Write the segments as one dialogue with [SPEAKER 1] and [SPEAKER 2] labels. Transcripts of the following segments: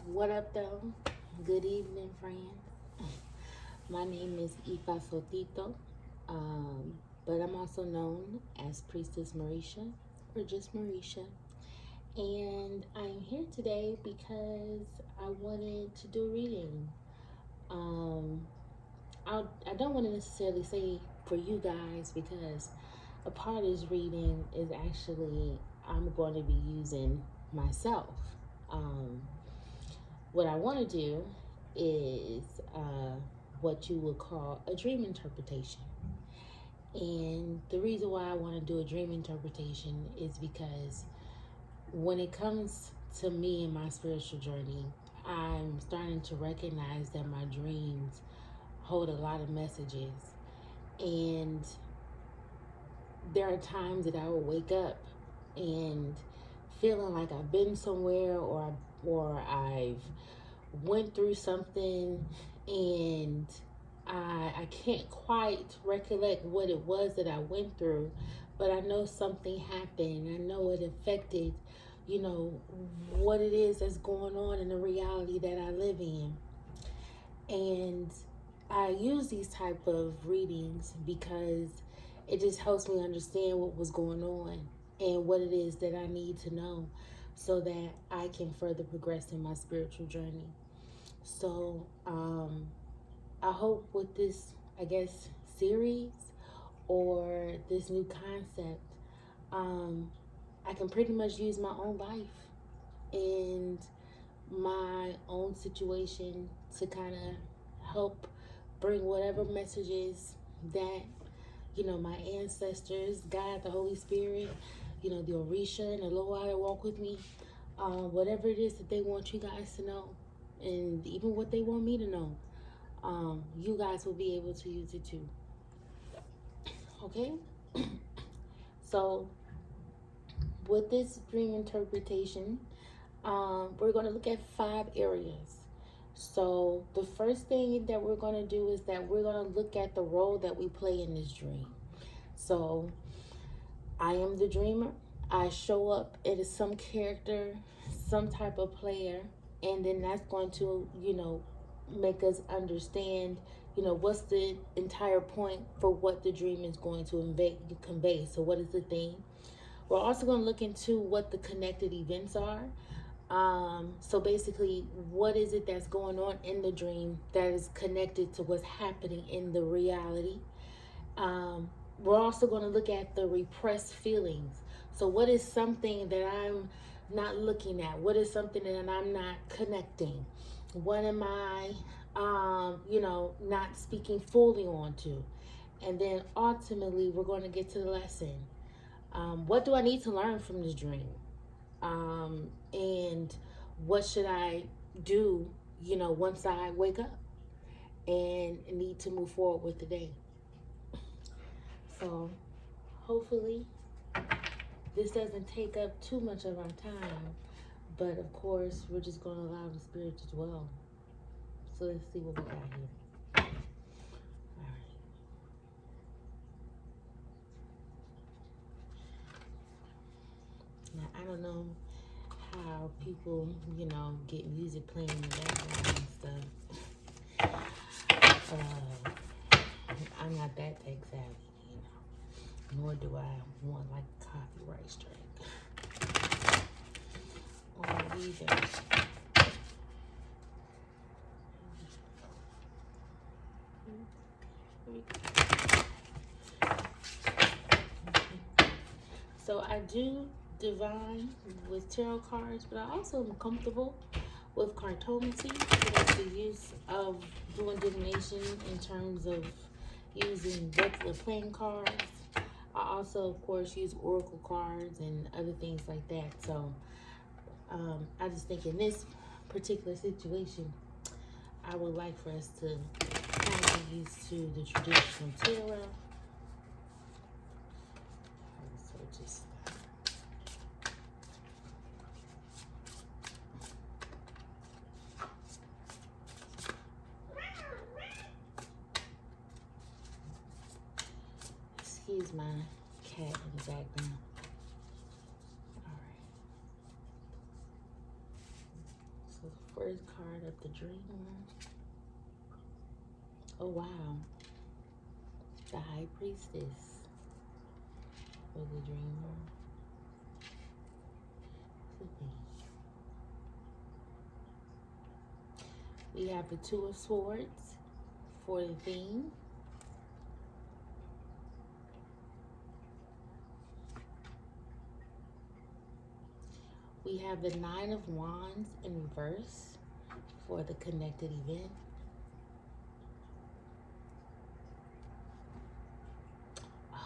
[SPEAKER 1] What up, though? Good evening, friends. My name is Ifa Sotito, but I'm also known as Priestess Marisha or just Marisha. And I'm here today because I wanted to do a reading. Um, I don't want to necessarily say for you guys because a part of this reading is actually I'm going to be using myself. Um, what I want to do is what you would call a dream interpretation. And the reason why I want to do a dream interpretation is because when it comes to me and my spiritual journey, I'm starting to recognize that my dreams hold a lot of messages. And there are times that I will wake up and feeling like I've been somewhere or I've went through something and I can't quite recollect what it was that I went through, but I know something happened. I know it affected, what it is that's going on in the reality that I live in. And I use these type of readings because it just helps me understand what was going on and what it is that I need to know so that I can further progress in my spiritual journey. So I hope with this, series or this new concept, I can pretty much use my own life and my own situation to kind of help bring whatever messages that, my ancestors, God, the Holy Spirit, the Orisha and the Loa that walk with me, whatever it is that they want you guys to know, and even what they want me to know, you guys will be able to use it too. Okay? So, with this dream interpretation, we're going to look at 5 areas. So, the first thing that we're going to do is that we're going to look at the role that we play in this dream. So, I am the dreamer. I show up as some character, some type of player, and then that's going to, make us understand, what's the entire point for what the dream is going to convey. So, what is the theme? We're also going to look into what the connected events are. So basically, what is it that's going on in the dream that is connected to what's happening in the reality? We're also going to look at the repressed feelings. So what is something that I'm not looking at? What is something that I'm not connecting? What am I, not speaking fully onto? And then ultimately, we're going to get to the lesson. What do I need to learn from this dream? And what should I do, once I wake up and need to move forward with the day? So hopefully this doesn't take up too much of our time, but of course we're just going to allow the spirit to dwell. So let's see what we got here. All right. Now I don't know how people, get music playing in the background and stuff. I'm not that tech savvy, nor do I want like a copyright strike or either. So I do divine with tarot cards, but I also am comfortable with cartomancy. That's the use of doing divination in terms of using regular playing cards. I also, of course, use oracle cards and other things like that. So I just think in this particular situation, I would like for us to kind of get used to the traditional tarot. So just excuse my cat in the background. All right. So the First card of the dreamer. Oh wow. The High Priestess for the dreamer. We have the Two of Swords for the theme. We have the Nine of Wands in reverse for the connected event. I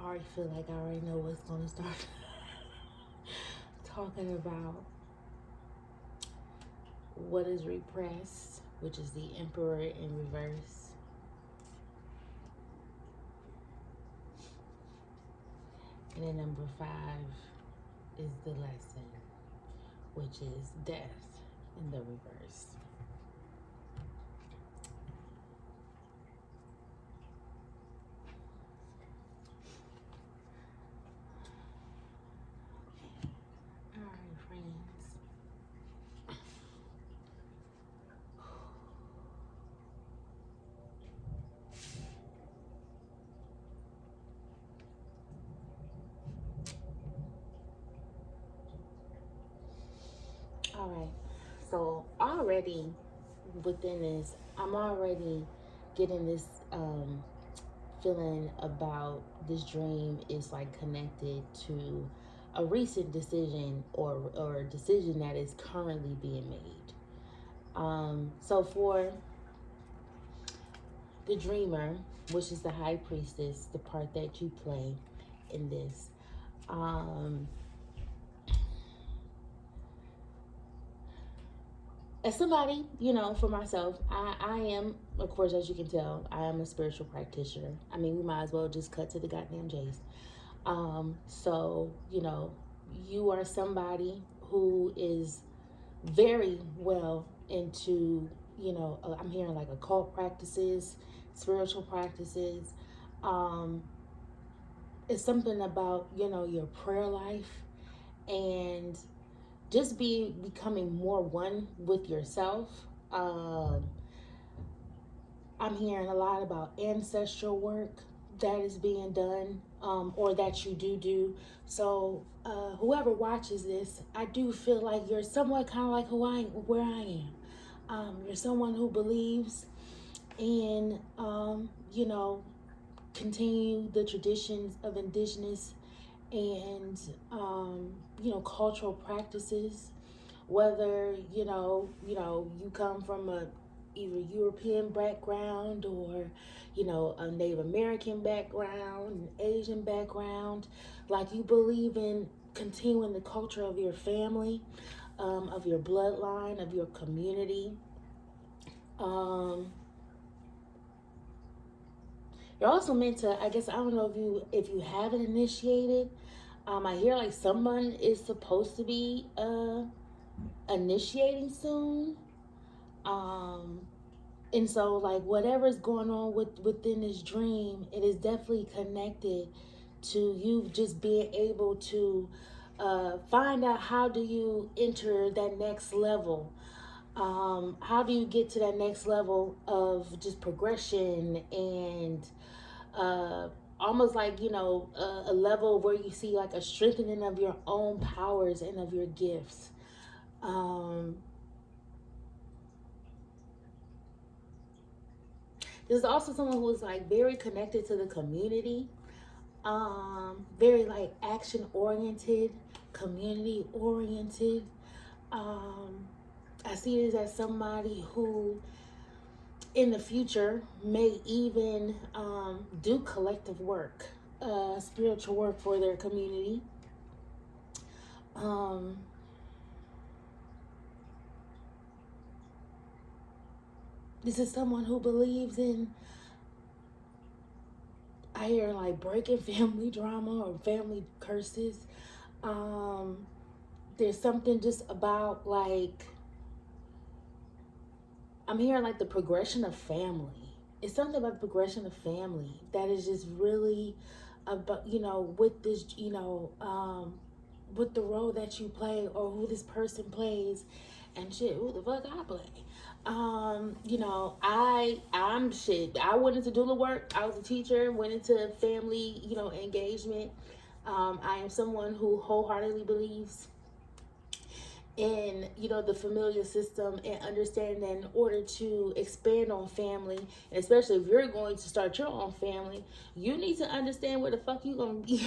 [SPEAKER 1] already feel like I already know what's going to start talking about. What is repressed, which is the Emperor in reverse. And then number 5 is the lesson, which is death in the reverse. All right, friends. All right, so already within this, I'm already getting this feeling about this dream is like connected to a recent decision or a decision that is currently being made. So for the dreamer, which is the High Priestess, the part that you play in this, as somebody, you know, for myself, I am, of course, as you can tell, I am a spiritual practitioner. I mean, we might as well just cut to the goddamn chase. So, you know, you are somebody who is very well into, you know, I'm hearing like occult practices, spiritual practices. It's something about, you know, your prayer life and just becoming more one with yourself. I'm hearing a lot about ancestral work that is being done, or that you do. So whoever watches this, I do feel like you're somewhat kind of like where I am. You're someone who believes in, you know, continue the traditions of indigenous and you know, cultural practices, whether you know you come from a either European background or, you know, a Native American background, an Asian background, like you believe in continuing the culture of your family, of your bloodline, of your community. You're also meant to, I guess, I don't know if you haven't initiated. I hear like someone is supposed to be initiating soon. And so like whatever's going on within this dream, it is definitely connected to you just being able to find out how do you enter that next level. How do you get to that next level of just progression and almost like, you know, a level where you see like a strengthening of your own powers and of your gifts. There's also someone who is like very connected to the community, very like action oriented, community oriented. I see this as somebody who in the future may even do collective work, spiritual work for their community. This is someone who believes in, I hear like breaking family drama or family curses. There's something just about like, I'm hearing like the progression of family. It's something about the progression of family that is just really about, you know, with this, you know, with the role that you play or who this person plays and shit. Who the fuck I play? You know, I'm shit. I went into doula work. I was a teacher, went into family, you know, engagement. I am someone who wholeheartedly believes in, you know, the familiar system, and understand that in order to expand on family, and especially if you're going to start your own family, you need to understand where the fuck you gonna be.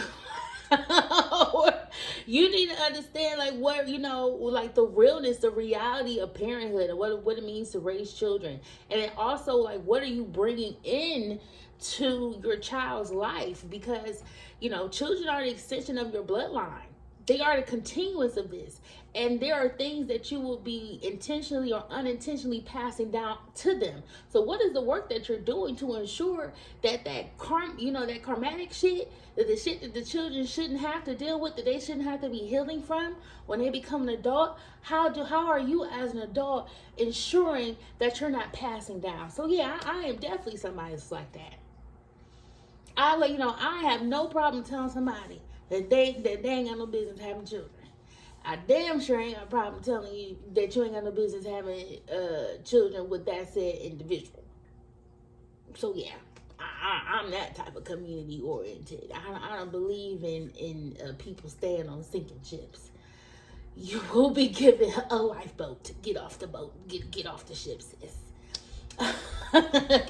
[SPEAKER 1] You need to understand, like, what, you know, like the realness, the reality of parenthood, and what it means to raise children, and then also like what are you bringing in to your child's life, because you know children are the extension of your bloodline. They are the continuance of this. And there are things that you will be intentionally or unintentionally passing down to them. So what is the work that you're doing to ensure that that karmatic shit, that the shit that the children shouldn't have to deal with, that they shouldn't have to be healing from when they become an adult, how are you as an adult ensuring that you're not passing down? So yeah, I am definitely somebody that's like that. I have no problem telling somebody that they ain't got no business having children. I damn sure ain't got a problem telling you that you ain't got no business having children with that said individual. So yeah, I'm that type of community oriented. I don't believe in people staying on sinking ships. You will be given a lifeboat to get off the boat, get off the ship, sis.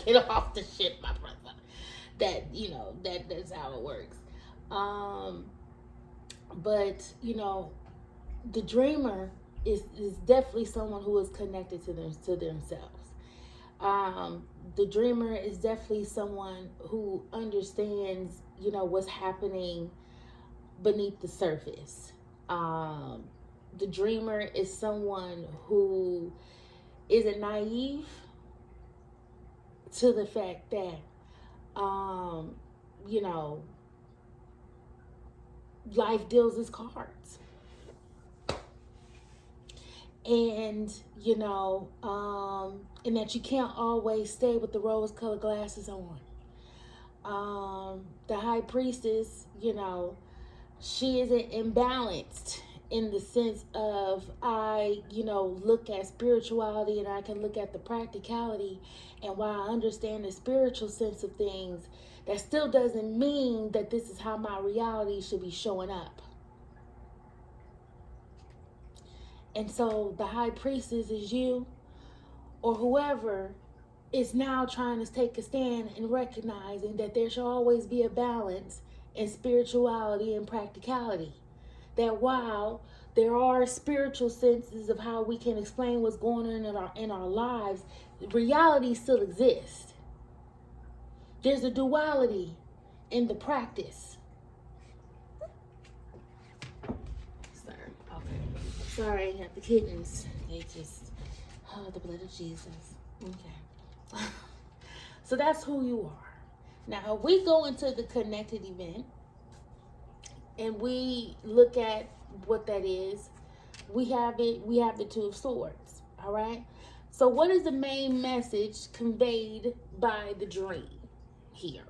[SPEAKER 1] Get off the ship, my brother. That's how it works. Um, but the dreamer is definitely someone who is connected to themselves. The dreamer is definitely someone who understands, what's happening beneath the surface. The dreamer is someone who isn't naive to the fact that, um, you know, life deals its cards. And, and that you can't always stay with the rose colored glasses on. The high priestess, she isn't imbalanced in the sense of I, look at spirituality and I can look at the practicality, and while I understand the spiritual sense of things, that still doesn't mean that this is how my reality should be showing up. And so the high priestess is you, or whoever is now trying to take a stand and recognizing that there should always be a balance in spirituality and practicality. That while there are spiritual senses of how we can explain what's going on in our lives, reality still exists. There's a duality in the practice. Sorry, I got the kittens. They just, the blood of Jesus. Okay. So that's who you are. Now, we go into the connected event and we look at what that is. We have the Two of Swords. All right. So what is the main message conveyed by the dream here?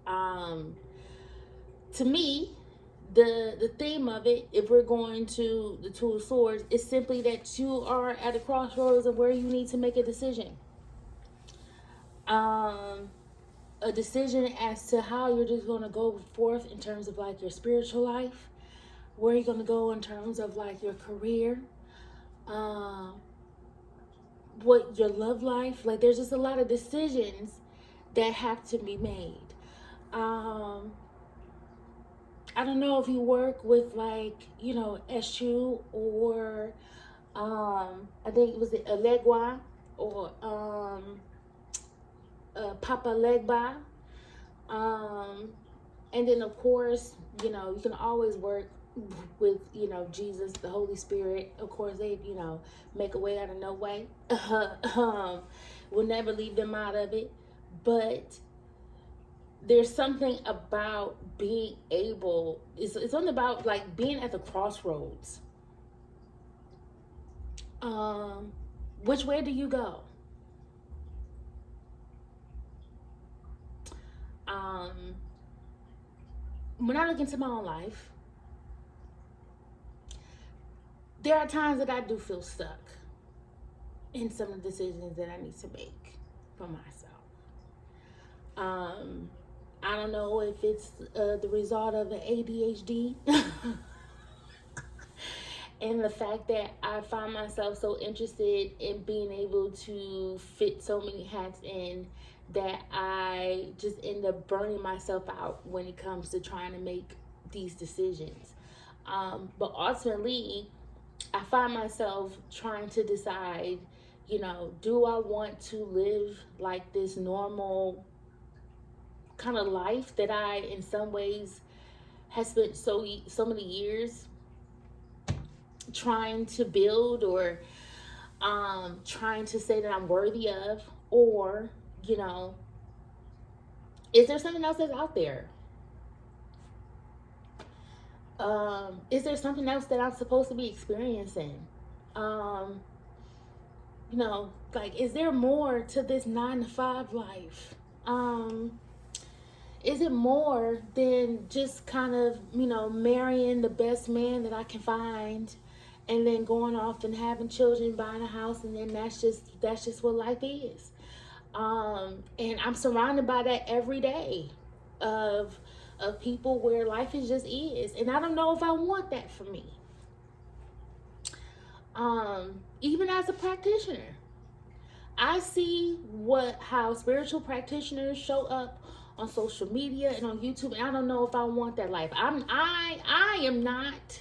[SPEAKER 1] To me, the theme of it, if we're going to the Two of Swords, is simply that you are at a crossroads of where you need to make a decision. A decision as to how you're just going to go forth in terms of like your spiritual life, where you're going to go in terms of like your career, what your love life, like there's just a lot of decisions that have to be made. I don't know if you work with like, Eshu or I think it was Elegua or Papa Legba. And then of course, you can always work with, Jesus, the Holy Spirit. Of course, they, make a way out of no way. We'll never leave them out of it. But there's something about being able, it's something about like being at the crossroads. Which way do you go? When I look into my own life, there are times that I do feel stuck in some of the decisions that I need to make for myself. I don't know if it's the result of an ADHD and the fact that I find myself so interested in being able to fit so many hats in that I just end up burning myself out when it comes to trying to make these decisions. But ultimately, I find myself trying to decide, do I want to live like this normal kind of life that I, in some ways, has spent so many years trying to build, or trying to say that I'm worthy of, or is there something else that's out there? Is there something else that I'm supposed to be experiencing? Like, is there more to this 9 to 5 life? Is it more than just kind of, marrying the best man that I can find and then going off and having children, buying a house, and then that's just what life is. And I'm surrounded by that every day of people where life is, and I don't know if I want that for me. Even as a practitioner, I see how spiritual practitioners show up on social media and on YouTube, and I don't know if I want that life. I am not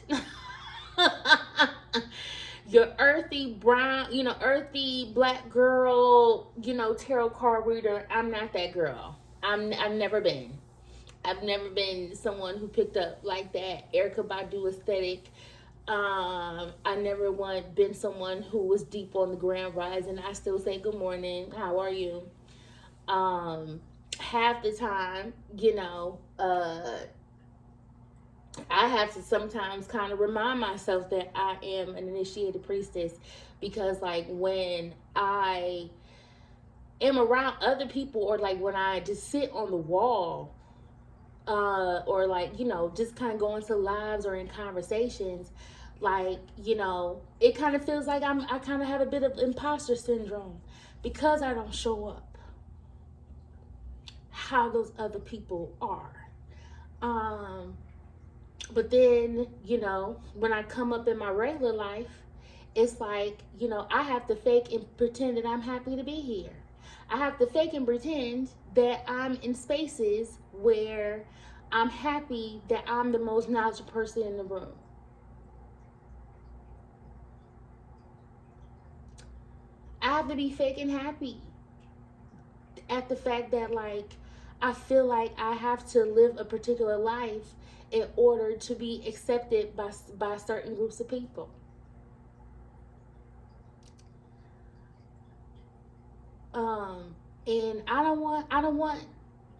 [SPEAKER 1] your earthy brown, earthy black girl, tarot card reader. I'm not that girl. I've never been. I've never been someone who picked up like that Erykah Badu aesthetic. I never been someone who was deep on the Grand Rising. I still say good morning. How are you? Half the time, I have to sometimes kind of remind myself that I am an initiated priestess, because like when I am around other people, or like when I just sit on the wall, or like, just kind of go into lives or in conversations, like, it kind of feels like I kind of have a bit of imposter syndrome because I don't show up how those other people are. But then, when I come up in my regular life, it's like, I have to fake and pretend that I'm happy to be here. I have to fake and pretend that I'm in spaces where I'm happy that I'm the most knowledgeable person in the room. I have to be fake and happy at the fact that, like, I feel like I have to live a particular life in order to be accepted by certain groups of people. And I don't want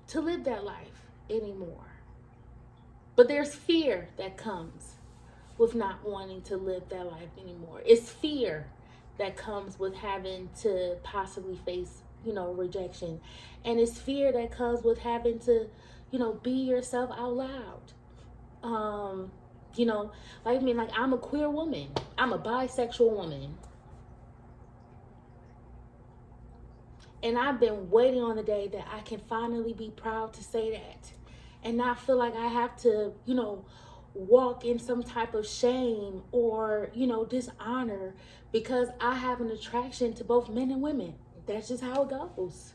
[SPEAKER 1] to live that life anymore. But there's fear that comes with not wanting to live that life anymore. It's fear that comes with having to possibly face, rejection. And it's fear that comes with having to, be yourself out loud. Like I'm a queer woman. I'm a bisexual woman. And I've been waiting on the day that I can finally be proud to say that, and not feel like I have to, walk in some type of shame or, dishonor because I have an attraction to both men and women. That's just how it goes.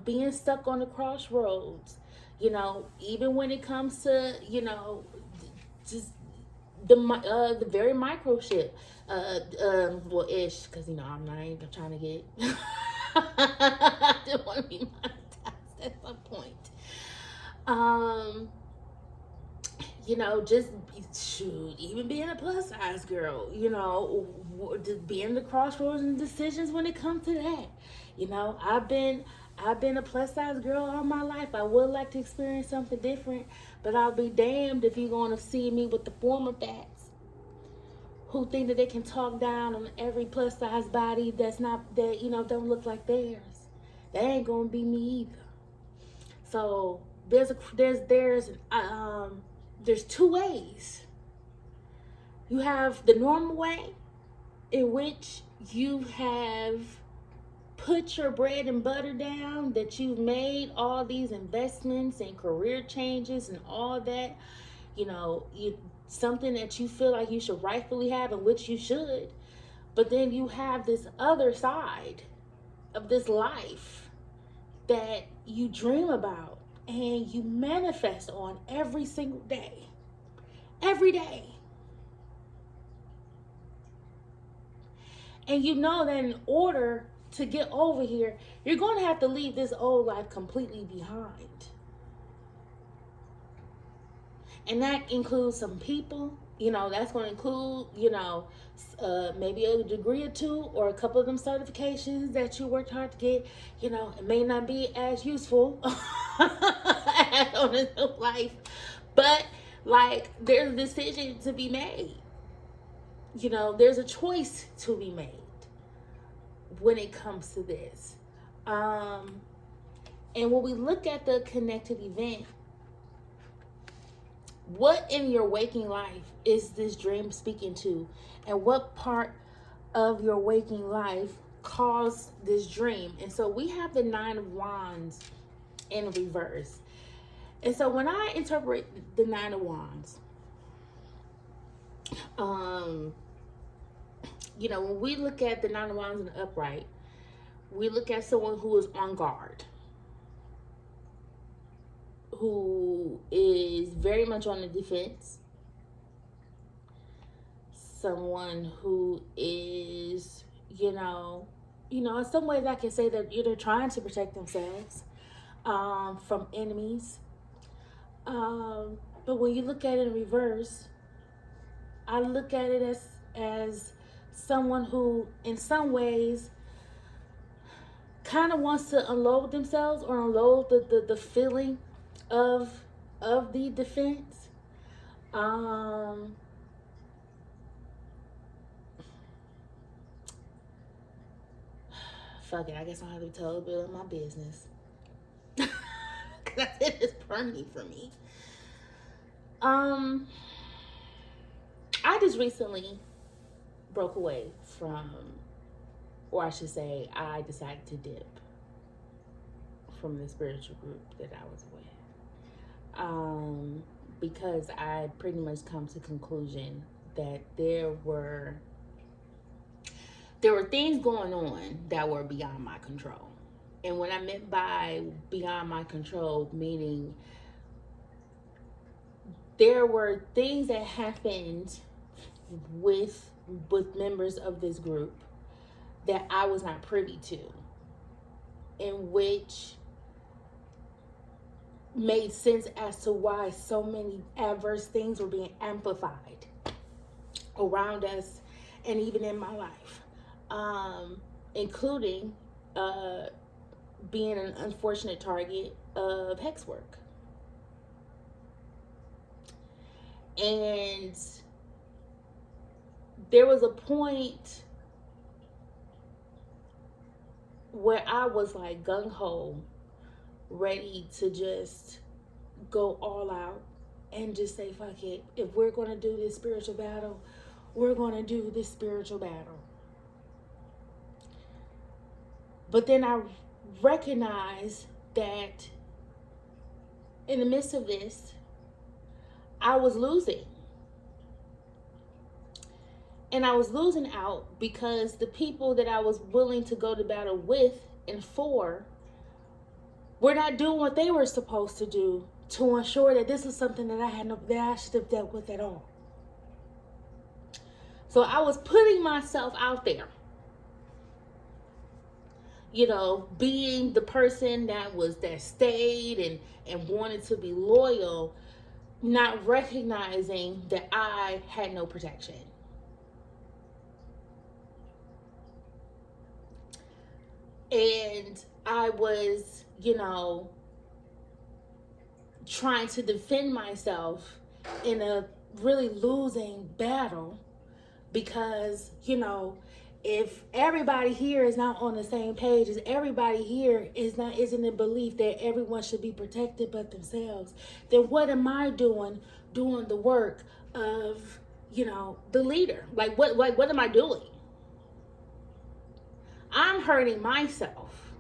[SPEAKER 1] Being stuck on the crossroads, even when it comes to, just the very microchip, ish, because I'm not even trying to get I didn't want to be monetized at some point. Just shoot, even being a plus size girl, just being the crossroads and decisions when it comes to that. I've been a plus size girl all my life. I would like to experience something different, but I'll be damned if you're going to see me with the former fats who think that they can talk down on every plus size body that don't look like theirs. That ain't going to be me either. So there's two ways. You have the normal way, in which you have put your bread and butter down, that you've made all these investments and career changes and all that, something that you feel like you should rightfully have, and which you should. But then you have this other side of this life that you dream about and you manifest on every single day. Every day. And you know that in order to get over here, you're going to have to leave this old life completely behind. And that includes some people, that's going to include, maybe a degree or two or a couple of them certifications that you worked hard to get. It may not be as useful on a new life, but there's a decision to be made. There's a choice to be made when it comes to this. And when we look at the connected event, what in your waking life is this dream speaking to? And what part of your waking life caused this dream? And so we have the 9 of Wands in reverse. And so when I interpret the 9 of Wands, when we look at the 9 of Wands in the upright, we look at someone who is on guard, who is very much on the defense, someone who is, in some ways I can say that they're trying to protect themselves from enemies. But when you look at it in reverse, I look at it as someone who, in some ways, kind of wants to unload themselves or unload the feeling of the defense. Fuck it, I guess I'll have to tell a little bit of my business. Cause it's burning for me. I just recently broke away from, or I should say, I decided to dip from the spiritual group that I was with. Because I pretty much come to the conclusion that there were things going on that were beyond my control. And what I meant by beyond my control, meaning there were things that happened with members of this group that I was not privy to, in which made sense as to why so many adverse things were being amplified around us and even in my life, including being an unfortunate target of hex work. And there was a point where I was like gung-ho, ready to just go all out and just say, fuck it. If we're going to do this spiritual battle, we're going to do this spiritual battle. But then I recognized that in the midst of this, I was losing. And I was losing out because the people that I was willing to go to battle with and for were not doing what they were supposed to do to ensure that this was something that I should have dealt with at all. So I was putting myself out there, being the person that stayed and wanted to be loyal, not recognizing that I had no protection. And I was, trying to defend myself in a really losing battle because, if everybody here is not on the same page, as everybody here isn't in belief that everyone should be protected but themselves, then what am I doing the work of, the leader? What am I doing? I'm hurting myself.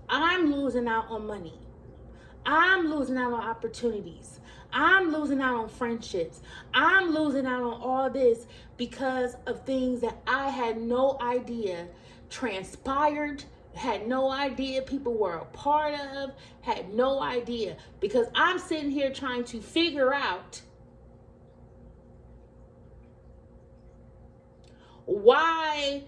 [SPEAKER 1] I'm losing out on money. I'm losing out on opportunities. I'm losing out on friendships. I'm losing out on all this because of things that I had no idea transpired, had no idea people were a part of, had no idea. Because I'm sitting here trying to figure out why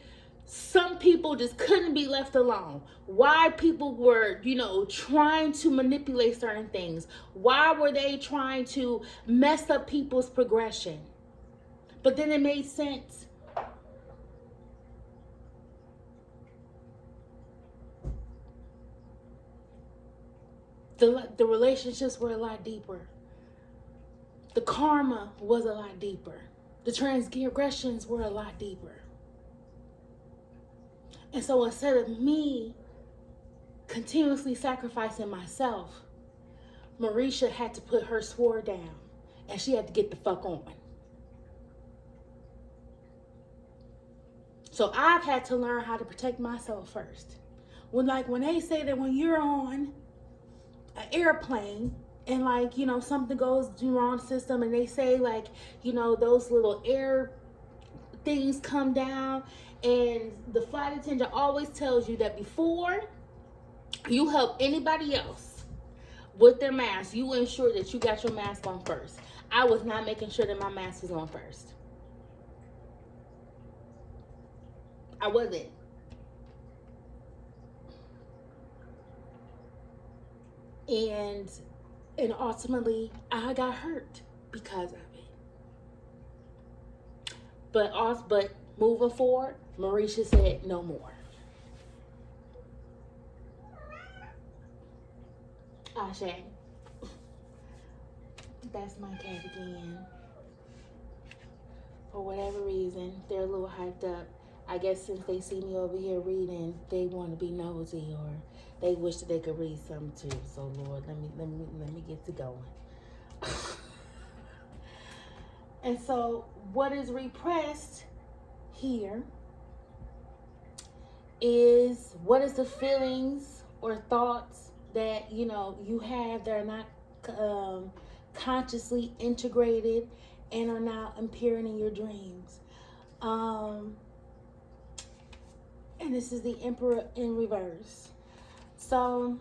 [SPEAKER 1] some people just couldn't be left alone. Why people were, trying to manipulate certain things. Why were they trying to mess up people's progression? But then it made sense. The relationships were a lot deeper. The karma was a lot deeper. The transgressions were a lot deeper. And so instead of me continuously sacrificing myself, Marisha had to put her sword down and she had to get the fuck on. So I've had to learn how to protect myself first. When they say that when you're on an airplane and something goes wrong system and they say those little air things come down, and the flight attendant always tells you that before you help anybody else with their mask, you ensure that you got your mask on first. I was not making sure that my mask was on first. I wasn't. And ultimately I got hurt because of it. But moving forward, Marisha said no more. Ashe. That's my cat again. For whatever reason, they're a little hyped up. I guess since they see me over here reading, they want to be nosy, or they wish that they could read something too. So Lord, let me get to going. And so what is repressed here is what is the feelings or thoughts that you have that are not consciously integrated and are now appearing in your dreams. And this is the Emperor in reverse. So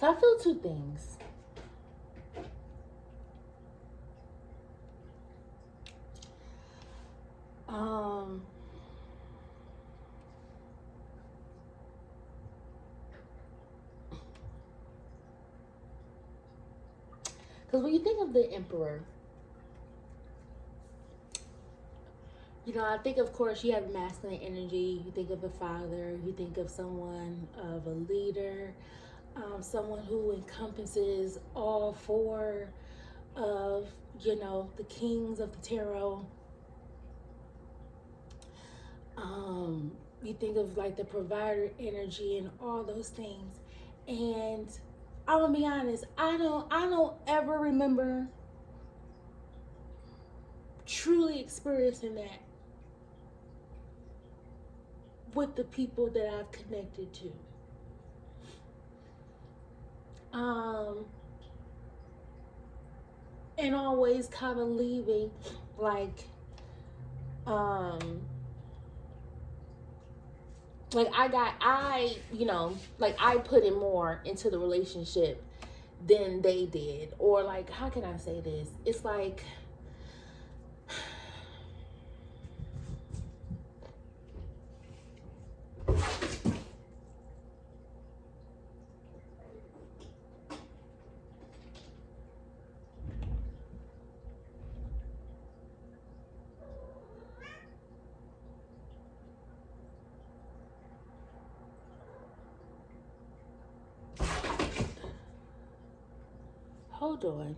[SPEAKER 1] I feel two things. Because when you think of the Emperor, I think, of course, you have masculine energy. You think of a father. You think of someone of a leader, someone who encompasses all four of, the kings of the tarot. You think of the provider energy and all those things. And I'm gonna be honest, I don't ever remember truly experiencing that with the people that I've connected to. And always kind of leaving I put in more into the relationship than they did. Or how can I say this? It's Hold on.